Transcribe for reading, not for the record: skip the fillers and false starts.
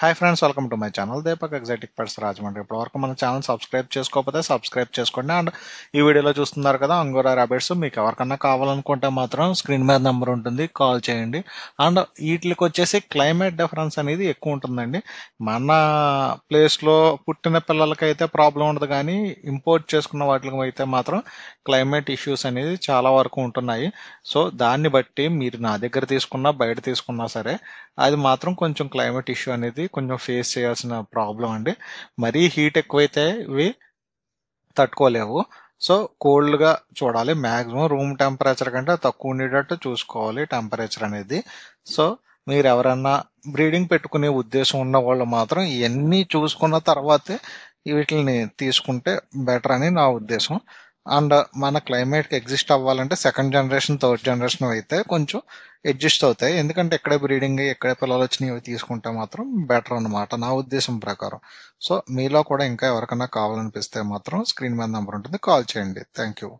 Hi friends, welcome to my channel Deepak exotic pets Rajahmundry. ఇప్పటివరకు మన channel subscribe చేసుకోకపోతే subscribe చేసుకోండి. అండ్ ఈ వీడియోలో చూస్తున్నారు కదా అంగోరా ర్యాబిట్స్. మీకు ఎవరికన్నా కావాలనుకుంటే మాత్రం స్క్రీన్ మీద నెంబర్ ఉంటుంది, కాల్ చేయండి. అండ్ వీటికి వచ్చేసి క్లైమేట్ డిఫరెన్స్ అనేది ఎక్కువ ఉంటుందండి. మన ప్లేస్లో పుట్టిన పిల్లలకైతే ప్రాబ్లం ఉండదు, కానీ ఇంపోర్ట్ చేసుకున్న వాటికి అయితే మాత్రం క్లైమేట్ ఇష్యూస్ అనేది చాలా వరకు ఉంటున్నాయి. సో దాన్ని బట్టి మీరు నా దగ్గర తీసుకున్నా బయట తీసుకున్నా సరే అది మాత్రం కొంచెం క్లైమేట్ ఇష్యూ అనేది కొంచెం ఫేస్ చేయాల్సిన ప్రాబ్లం అండి. మరీ హీట్ ఎక్కువైతే ఇవి తట్టుకోలేవు. సో కోల్డ్గా చూడాలి, మ్యాక్సిమం రూమ్ టెంపరేచర్ కంటే తక్కువ ఉండేటట్టు చూసుకోవాలి టెంపరేచర్ అనేది. సో మీరు ఎవరన్నా బ్రీడింగ్ పెట్టుకునే ఉద్దేశం ఉన్న వాళ్ళు మాత్రం ఇవన్నీ చూసుకున్న తర్వాతే వీటిని తీసుకుంటే బెటర్ అని నా ఉద్దేశం. అండ్ మన క్లైమేట్కి ఎగ్జిస్ట్ అవ్వాలంటే సెకండ్ జనరేషన్ థర్డ్ జనరేషన్ అయితే కొంచెం అడ్జస్ట్ అవుతాయి. ఎందుకంటే ఎక్కడే బ్రీడింగ్ ఎక్కడే పిల్లలు వచ్చినాయి అవి తీసుకుంటే మాత్రం బెటర్ అనమాట నా ఉద్దేశం ప్రకారం. సో మీలో కూడా ఇంకా ఎవరికైనా కావాలనిపిస్తే మాత్రం స్క్రీన్ మీద నెంబర్ ఉంటుంది, కాల్ చేయండి. Thank you.